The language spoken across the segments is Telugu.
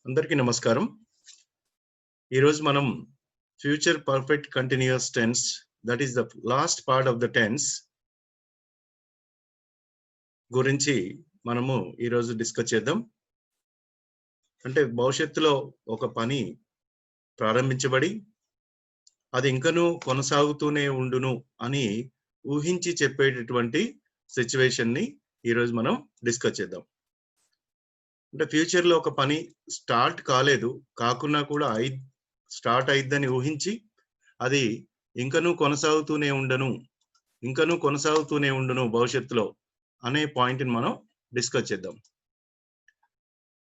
అందరికీ నమస్కారం. ఈరోజు మనం future perfect continuous tense, that is the last part of the tense గురించి మనము ఈరోజు డిస్కస్ చేద్దాం. అంటే భవిష్యత్తులో ఒక పని ప్రారంభించబడి అది ఇంకనూ కొనసాగుతూనే ఉండును అని ఊహించి చెప్పేటటువంటి సిచ్యువేషన్ని ఈరోజు మనం డిస్కస్ చేద్దాం. అంటే ఫ్యూచర్ లో ఒక పని స్టార్ట్ కాలేదు, కాకున్నా కూడా స్టార్ట్ అయిద్దని ఊహించి అది ఇంకనూ కొనసాగుతూనే ఉండును భవిష్యత్తులో అనే పాయింట్ని మనం డిస్కస్ చేద్దాం.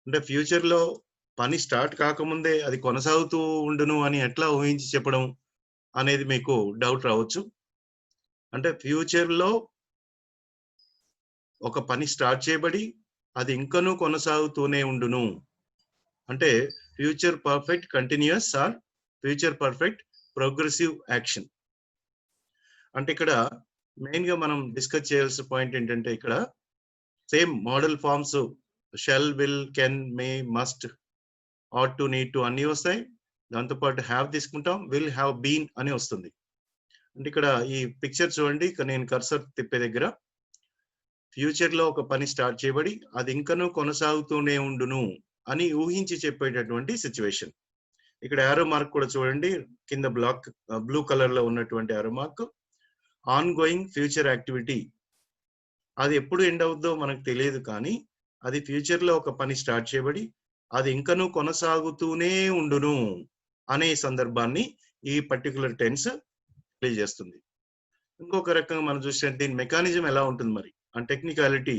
అంటే ఫ్యూచర్ లో పని స్టార్ట్ కాకముందే అది కొనసాగుతూ ఉండును అని ఎట్లా ఊహించి చెప్పడం అనేది మీకు డౌట్ రావచ్చు. అంటే ఫ్యూచర్ లో ఒక పని స్టార్ట్ చేయబడి అది ఇంకనూ కొనసాగుతూనే ఉండును అంటే future perfect continuous or future perfect progressive action. అంటే ఇక్కడ మెయిన్ గా మనం డిస్కస్ చేయాల్సిన పాయింట్ ఏంటంటే, ఇక్కడ same modal forms shall, will, can, may, must, ought to, need to అన్ని వస్తాయి. దాంతోపాటు హ్యావ్ తీసుకుంటాం, విల్ హ్యావ్ బీన్ అని వస్తుంది. అంటే ఇక్కడ ఈ పిక్చర్ చూడండి, ఇక్కడ నేను కర్సర్ తిప్పే దగ్గర ఫ్యూచర్ లో ఒక పని స్టార్ట్ చేయబడి అది ఇంకనూ కొనసాగుతూనే ఉండును అని ఊహించి చెప్పేటటువంటి సిచ్యువేషన్. ఇక్కడ యారో మార్క్ కూడా చూడండి, కింద బ్లూ కలర్ లో ఉన్నటువంటి arrow mark on going future activity. అది ఎప్పుడు ఎండ్ అవుద్దో మనకు తెలియదు, కానీ అది ఫ్యూచర్ లో ఒక పని స్టార్ట్ చేయబడి అది ఇంకనూ కొనసాగుతూనే ఉండును అనే సందర్భాన్ని ఈ పర్టికులర్ టెన్స్ తెలియజేస్తుంది. ఇంకొక రకంగా మనం చూస్తే దీని మెకానిజం ఎలా ఉంటుంది మరి and technicality,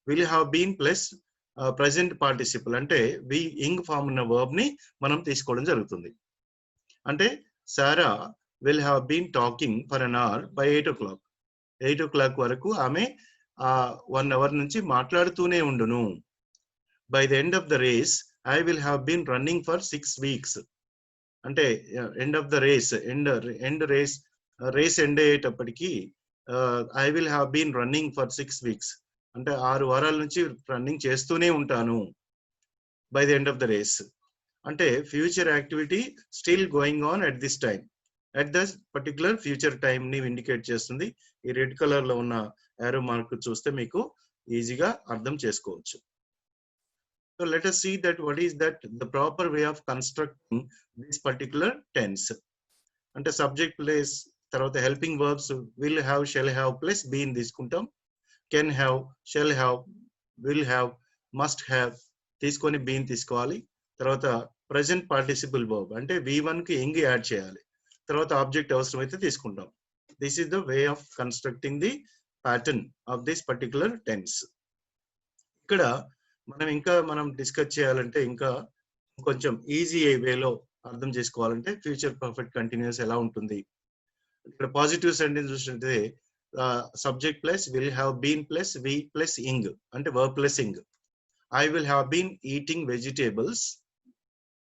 will have been plus present participle అంటే వి ఇంగ్ ఫామ్ ఉన్న వర్బ్ ని మనం తీసుకోవడం జరుగుతుంది. అంటే Sara will have been talking for an hour by 8 o'clock. 8 o'clock వరకు ఆమె 1 hour నుంచి మాట్లాడుతూనే ఉండును. By the end of the race I will have been running for 6 weeks. అంటే end of the race, race end అయ్యేటప్పటికి I will have been running for 6 weeks. అంటే 6 వారాల నుంచి రన్నింగ్ చేస్తూనే ఉంటాను by the end of the race. అంటే future activity still going on at this time, at the particular future time ని ఇండికేట్ చేస్తుంది. ఈ రెడ్ కలర్ లో ఉన్న యారో మార్క్ చూస్తే మీకు ఈజీగా అర్థం చేసుకోవచ్చు. So let us see that what is that the proper way of constructing this particular tense. అంటే సబ్జెక్ట్ ప్లేస్ తర్వాత helping verbs will have, shall have plus been తీసుకుంటాం. Can have, shall have, will have, must have తీసుకొని బీన్ తీసుకోవాలి. తర్వాత ప్రెసెంట్ పార్టిసిపల్ వర్బ్ అంటే V1 కి ఇంగ్ యాడ్ చేయాలి. తర్వాత ఆబ్జెక్ట్ అవసరమైతే తీసుకుంటాం. This is the way of constructing the pattern of this particular tense. ఇక్కడ మనం డిస్కస్ చేయాలంటే ఇంకా కొంచెం ఈజీ వేలో అర్థం చేసుకోవాలంటే ఫ్యూచర్ పర్ఫెక్ట్ కంటిన్యూస్ ఎలా ఉంటుంది. ఇక్కడ పాజిటివ్ సెంటెన్స్ చూసినట్టే subject plus will have been plus V plus ing అంటే verb plus ing. I will have been eating vegetables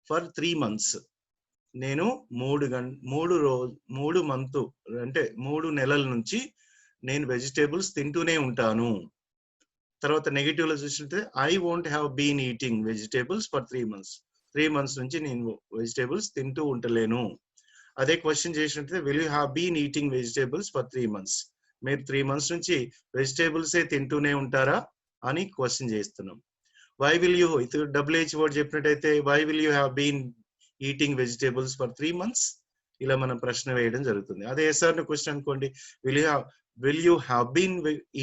for 3 months. నేను 3 నెలల నుంచి నేను వెజిటేబుల్స్ తింటూనే ఉంటాను. తర్వాత నెగిటివ్ లో చూసినట్టే I won't have been eating vegetables for 3 months. 3 months నుంచి నేను వెజిటేబుల్స్ తింటూ ఉండలేను. అదే క్వశ్చన్ చేసినట్టే will you have been eating vegetables for 3 months. మీరు 3 months నుంచి వెజిటేబుల్సే తింటూనే ఉంటారా అని క్వశ్చన్ చేస్తున్నాం. వై విల్ యూ, ఇది WH వర్డ్ చెప్పినట్టయితే why will you have been eating vegetables for 3 months ఇలా మనం ప్రశ్న వేయడం జరుగుతుంది. అదే ఎస్ఆర్ ని క్వశ్చన్ అనుకోండి, will you have been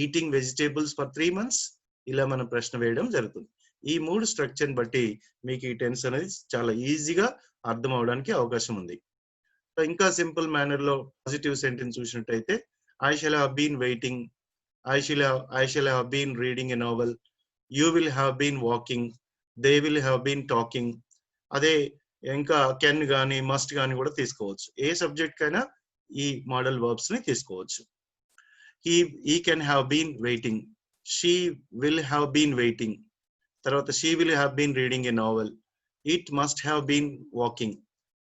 eating vegetables for 3 months ఇలా మనం ప్రశ్న వేయడం జరుగుతుంది. ఈ 3 స్ట్రక్చర్ బట్టి మీకు ఈ టెన్స్ అనేది చాలా ఈజీగా అర్థం అవడానికి అవకాశం ఉంది. ఇంకా సింపుల్ మేనర్ లో పాజిటివ్ సెంటెన్స్ చూసినట్టయితే I shall have been waiting, I shall have been reading a novel, you will have been walking, they will have been talking. అదే ఇంకా కెన్ గానీ మస్ట్ గానీ కూడా తీసుకోవచ్చు. ఏ సబ్జెక్ట్ కైనా ఈ మోడల్ వర్బ్స్ ని తీసుకోవచ్చు. he can have been waiting, she will have been waiting, తర్వాత she will have been reading a novel, it must have been walking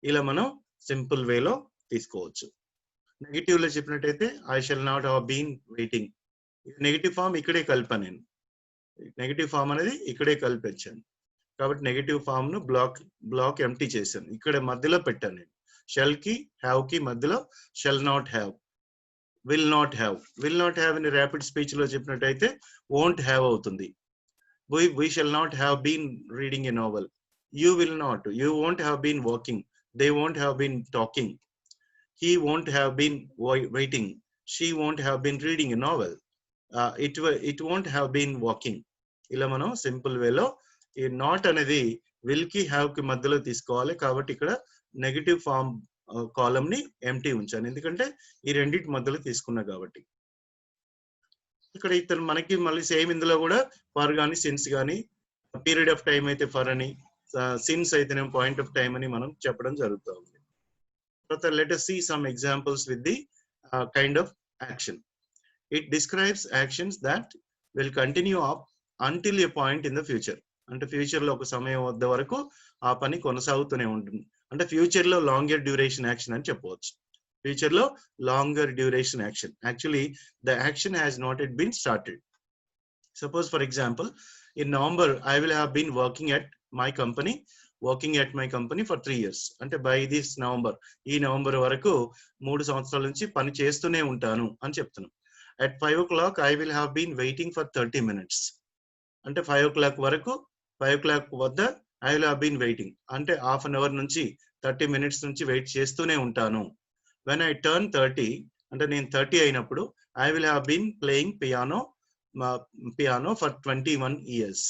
ఇలా మనం సింపుల్ వేలో తీసుకోవచ్చు. నెగిటివ్ లో చెప్పినట్టయితే I shall not have been waiting. Negative form ఇక్కడే కలిపాను, నేను నెగిటివ్ ఫామ్ అనేది ఇక్కడే కలిపించాను. కాబట్టి నెగటివ్ ఫామ్ ను బ్లాక్ ఎంప్టీ చేశాను. ఇక్కడ మధ్యలో పెట్టాను నేను. షెల్ కి హ్యావ్ కి మధ్యలో shall not have, will not have అని ర్యాపిడ్ స్పీచ్ లో చెప్పినట్టయితే వోంట్ హ్యావ్ అవుతుంది. We shall not have been reading a novel. You will not. You won't have been walking. They won't have been talking. He won't have been waiting. She won't have been reading a novel. It won't have been walking. ఇలా మనం సింపుల్ వేలో ఈ నాట్ అనేది విల్ కి హ్యావ్ కి మధ్యలో తీసుకోవాలి. కాబట్టి ఇక్కడ నెగటివ్ ఫామ్ కాలమ్ ని ఎంటీ ఉంచాను, ఎందుకంటే ఈ రెండింటి మధ్యలో తీసుకున్నా కాబట్టి. ఇక్కడ ఇతను మనకి మళ్ళీ సేమ్ ఇందులో కూడా ఫర్ కానీ సిన్స్ కానీ, పీరియడ్ ఆఫ్ టైం అయితే ఫర్ అని, సిన్స్ అయితేనేమో పాయింట్ ఆఫ్ టైం అని మనం చెప్పడం జరుగుతూ ఉంది. తర్వాత let us see some examples with the kind of action. It describes actions that will continue up until a point in the future. అంటే ఫ్యూచర్ లో ఒక సమయం వద్ద వరకు ఆ పని కొనసాగుతూనే ఉంటుంది. అంటే ఫ్యూచర్ లో లాంగర్ డ్యూరేషన్ యాక్షన్ అని చెప్పవచ్చు. ఫ్యూచర్ లో longer duration action. Actually the action has not yet been started. Suppose for example, in November I will have been working at my company for 3 years. అంటే బై దిస్ నవంబర్, ఈ నవంబర్ వరకు 3 సంవత్సరాల నుంచి పని చేస్తూనే ఉంటాను అని చెప్తున్నాను. At 5 o'clock I will have been waiting for 30 minutes. అంటే 5 o'clock వరకు, 5 o'clock వద్ద I will have been waiting. అంటే హాఫ్ అన్ అవర్ నుంచి 30 minutes నుంచి వెయిట్ చేస్తూనే ఉంటాను. When I turn 30, అంటే నేను 30 అయినప్పుడు I will have been playing piano for 21 years.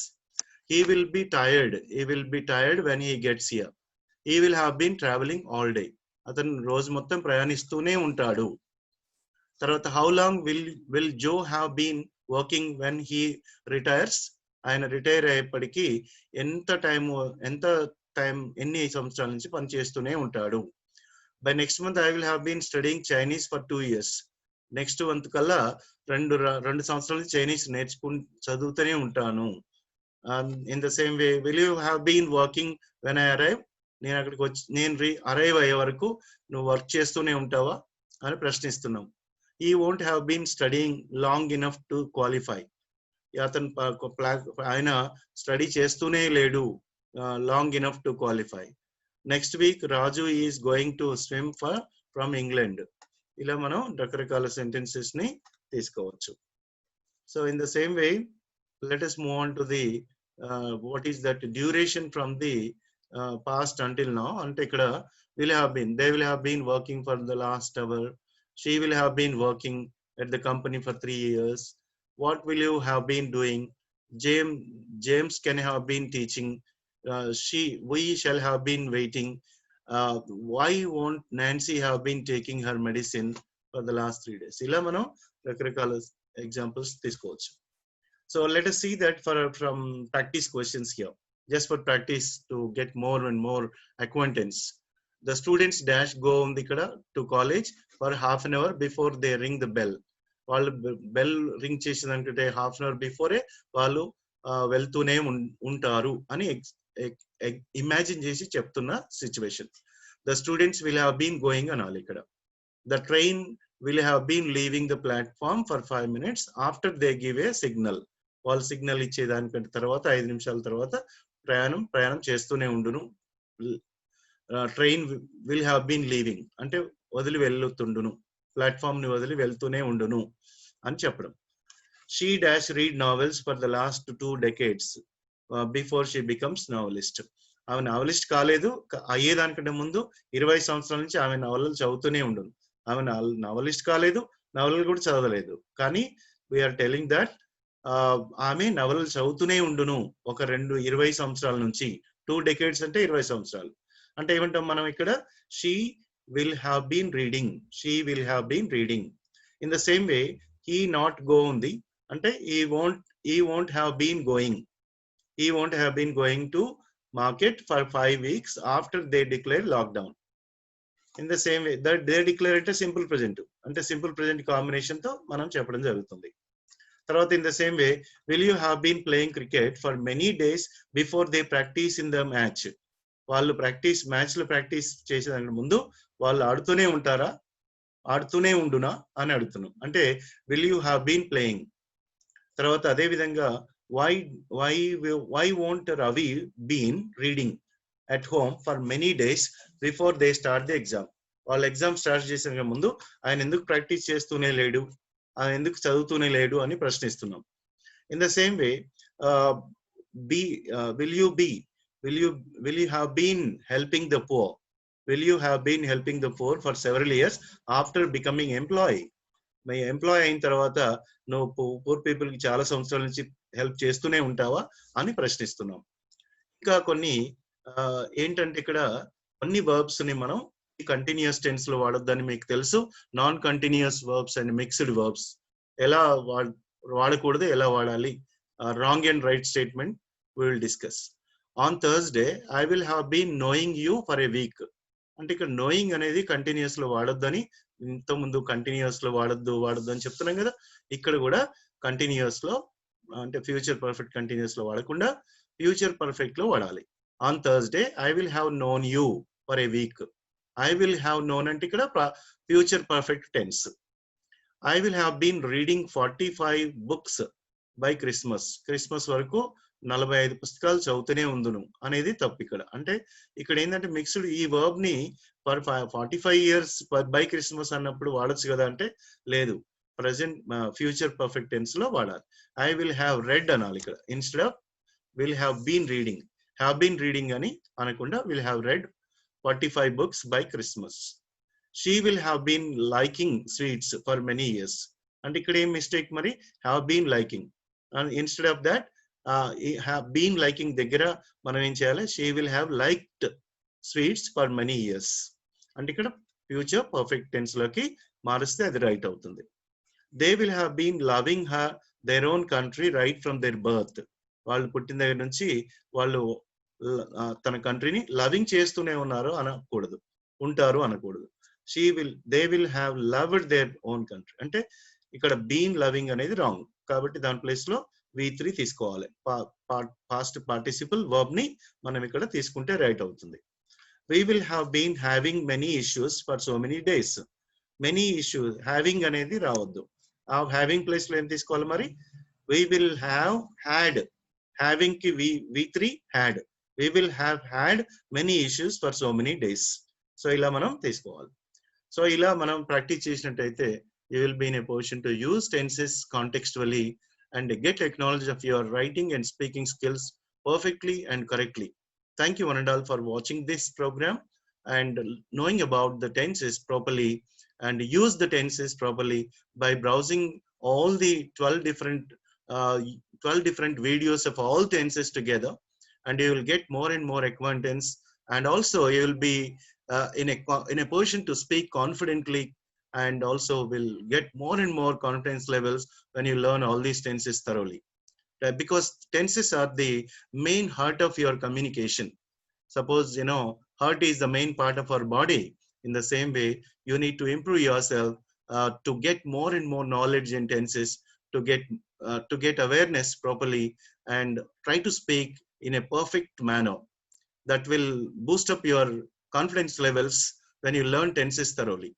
He will be tired when he gets here. He will have been traveling all day. అతను రోజు మొత్తం ప్రయాణిస్తూనే ఉంటాడు. తర్వాత how long will Joe have been working when he retires? ఆయన రిటైర్ అయ్యేప్పటికీ ఎంత టైం ఎన్ని సంవత్సరాల నుంచి పని చేస్తూనే ఉంటాడు. By next month I will have been studying Chinese for 2 years. Next month కల్లా రెండు సంవత్సరాల నుంచి చైనీస్ చదువుతూనే ఉంటాను. In the same way will you have been working when I arrive? నేను అక్కడికి వచ్చి అరైవ్ అయ్యే వరకు నువ్వు వర్క్ చేస్తూనే ఉంటావా అని ప్రశ్నిస్తున్నాం. He won't have been studying long enough to qualify. అతను ఆయన స్టడీ చేస్తూనే లేడు long enough to qualify. Next week Raju is going to swim from England. ఇలా మనం రకరకాల సెంటెన్సెస్ ని తీసుకోవచ్చు. So in the same way let us move on to the what is that duration from the past until now. అంటే ఇక్కడ they will have been working for the last hour. She will have been working at the company for 3 years. What will you have been doing? James can have been teaching. We shall have been waiting. Why won't Nancy have been taking her medicine for the last 3 days? ఇలా మనం రకరకాల ఎగ్జాంపుల్స్ తీసుకోవచ్చు. So let us see that from practice questions here, just for practice to get more and more acquaintance. The students dash go on ikkada to college for half an hour before they ring the bell. వాళ్ళు బెల్ రింగ్ చేసేదానికంటే హాఫ్ అన్ అవర్ బిఫోరే వాళ్ళు వెళ్తూనే ఉంటారు అని ఇమాజిన్ చేసి చెప్తున్న situation. The students will have been going అనాలి ఇక్కడ. The train will have been leaving the platform for 5 minutes after they give a signal. వాళ్ళు సిగ్నల్ ఇచ్చేదానికంటే తర్వాత 5 నిమిషాల తర్వాత ప్రయాణం చేస్తూనే ఉండును. Train will have been leaving అంటే వదిలి వెళ్తుండును, ప్లాట్ఫామ్ ని వదిలి వెళ్తూనే ఉండును అని చెప్పడం. She dash read novels for the last 2 decades before she becomes novelist. ఆమె నావలిస్ట్ కాలేదు, అయ్యేదానికంటే ముందు 20 సంవత్సరాల నుంచి ఆమె నవలలు చదువుతూనే ఉండును. ఆమె నవలిస్ట్ కాలేదు, నవలలు కూడా చదవలేదు, కానీ వీఆర్ టెలింగ్ దట్ ఆమె నవలలు చదువుతూనే ఉండును ఒక 20 సంవత్సరాల నుంచి. 2 decades అంటే 20 సంవత్సరాలు. అంటే ఏమంటాం మనం ఇక్కడ? She will have been reading. She will have been reading. In the same way, he not go ఉంది అంటే he won't have been going. He won't have been going to market for 5 weeks after they declare lockdown. In the same way, that they declare it a simple present. అంటే simple present combination తో మనం చెప్పడం జరుగుతుంది. తర్వాత in the same way, will you have been playing cricket for many days before they practice in the match? వాళ్ళు మ్యాచ్ లో ప్రాక్టీస్ చేసేదానికి ముందు వాళ్ళు ఆడుతూనే ఉంటారా, ఆడుతూనే ఉండునా అని అడుగుతున్నాం. అంటే will you have been playing. తర్వాత అదే విధంగా why won't Ravi been reading at home for many days before they start the exam? వాళ్ళు ఎగ్జామ్ స్టార్ట్ చేసిన ముందు ఆయన ఎందుకు ప్రాక్టీస్ చేస్తూనే లేడు, ఆయన ఎందుకు చదువుతూనే లేడు అని ప్రశ్నిస్తున్నాం. In the same way, will you have been helping the poor? Will you have been helping the poor for several years after becoming employee? Me employee అయిన తర్వాత నువ్వు పూర్ పీపుల్ కి చాలా సంవత్సరాల నుంచి హెల్ప్ చేస్తూనే ఉంటావా అని ప్రశ్నిస్తున్నాం. ఇంకా కొన్ని ఏంటంటే ఇక్కడ కొన్ని వర్బ్స్ ని మనం కంటిన్యూస్ టెన్స్ లో వాడొద్దని మీకు తెలుసు. Non continuous verbs and mixed verbs ఎలా వాడకూడదు, ఎలా వాడాలి, wrong and right statement we will discuss. On Thursday, I will have been knowing you for a week. అంటే ఇక్కడ knowing అనేది కంటిన్యూస్ లో వాడొద్దని, ఇంత ముందు కంటిన్యూస్ లో వాడొద్దు అని చెప్తున్నాం కదా, ఇక్కడ కూడా కంటిన్యూస్ లో అంటే ఫ్యూచర్ పర్ఫెక్ట్ కంటిన్యూస్ లో వాడకుండా ఫ్యూచర్ పర్ఫెక్ట్ లో వాడాలి. On Thursday I will have known you for a week. I will have known అంటే ఇక్కడ future perfect tense. I will have been reading 45 books by Christmas. Christmas వరకు 45 పుస్తకాలు చదువుతూనే ఉందును అనేది తప్పు ఇక్కడ. అంటే ఇక్కడ ఏంటంటే మిక్స్డ్ ఈ వర్బ్ ని ఫర్ 45 years బై క్రిస్మస్ అన్నప్పుడు వాడచ్చు కదా అంటే లేదు, ప్రజెంట్ ఫ్యూచర్ పర్ఫెక్ట్ టెన్స్ లో వాడాలి. ఐ విల్ హ్యావ్ రెడ్ అనాలి ఇక్కడ, instead of will have been reading. Have been reading అని అనకుండా will have read 45 books by Christmas. She will have been liking sweets for many years. అంటే ఇక్కడ ఏం మిస్టేక్ మరి, have been liking instead of that have been liking దగ్గర మనం ఏం చేయాలి, she will have liked sweets for many years అంటే ఇక్కడ ఫ్యూచర్ పర్ఫెక్ట్ టెన్స్ లోకి మారిస్తే అది రైట్ అవుతుంది. they will have been loving her their own country right from their birth. వాళ్ళు పుట్టిన దగ్గర నుంచి వాళ్ళు తన కంట్రీని లవింగ్ చేస్తూనే ఉన్నారు అనకూడదు, ఉంటారు అనకూడదు. they will have loved their own country అంటే ఇక్కడ బీన్ లవింగ్ అనేది రాంగ్, కాబట్టి దాని ప్లేస్ లో V3 తీసుకోవాలి. పాస్ట్ పార్టిసిపల్ వర్బ్ ని మనం ఇక్కడ తీసుకుంటే రైట్ అవుతుంది. we will have been having many issues for so many days. many issues, having అనేది రావద్దు. ఆ హ్యావింగ్ ప్లేస్ లో ఏం తీసుకోవాలి మరి, we will have had. having కి V3 had. we will have had many issues for so many days. So ఇలా మనం తీసుకోవాలి. సో ఇలా మనం ప్రాక్టీస్ చేసినట్టయితే you will be in a position to use tenses contextually and get acknowledged of your writing and speaking skills perfectly and correctly. Thank you one and all for watching this program and knowing about the tenses properly, and use the tenses properly by browsing all the 12 different videos of all tenses together, and you will get more and more acquaintance, and also you will be in a position to speak confidently, and also will get more and more confidence levels when you learn all these tenses thoroughly. Because tenses are the main heart of your communication. Suppose, heart is the main part of our body. In the same way, you need to improve yourself to get more and more knowledge in tenses, to get awareness properly, and try to speak in a perfect manner. That will boost up your confidence levels when you learn tenses thoroughly.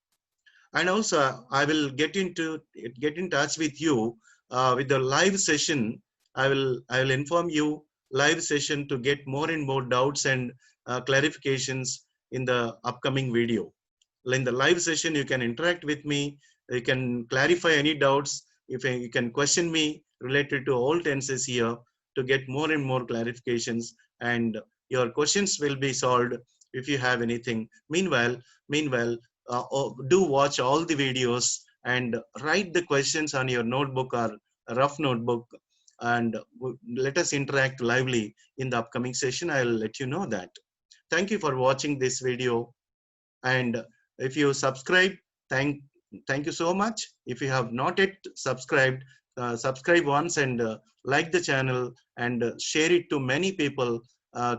And also I will get in touch with you with the live session. I will inform you live session to get more and more doubts and clarifications in the upcoming video. In the live session you can interact with me, you can clarify any doubts, you can question me related to all tenses here to get more and more clarifications, and your questions will be solved if you have anything. Meanwhile do watch all the videos and write the questions on your notebook or rough notebook, and let us interact lively in the upcoming session. I'll let you know that. Thank you for watching this video, and if you subscribe, thank you so much. If you have not yet subscribed, subscribe once and like the channel and share it to many people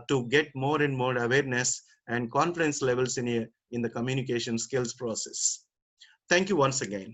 to get more and more awareness and confidence levels in the communication skills process. Thank you once again.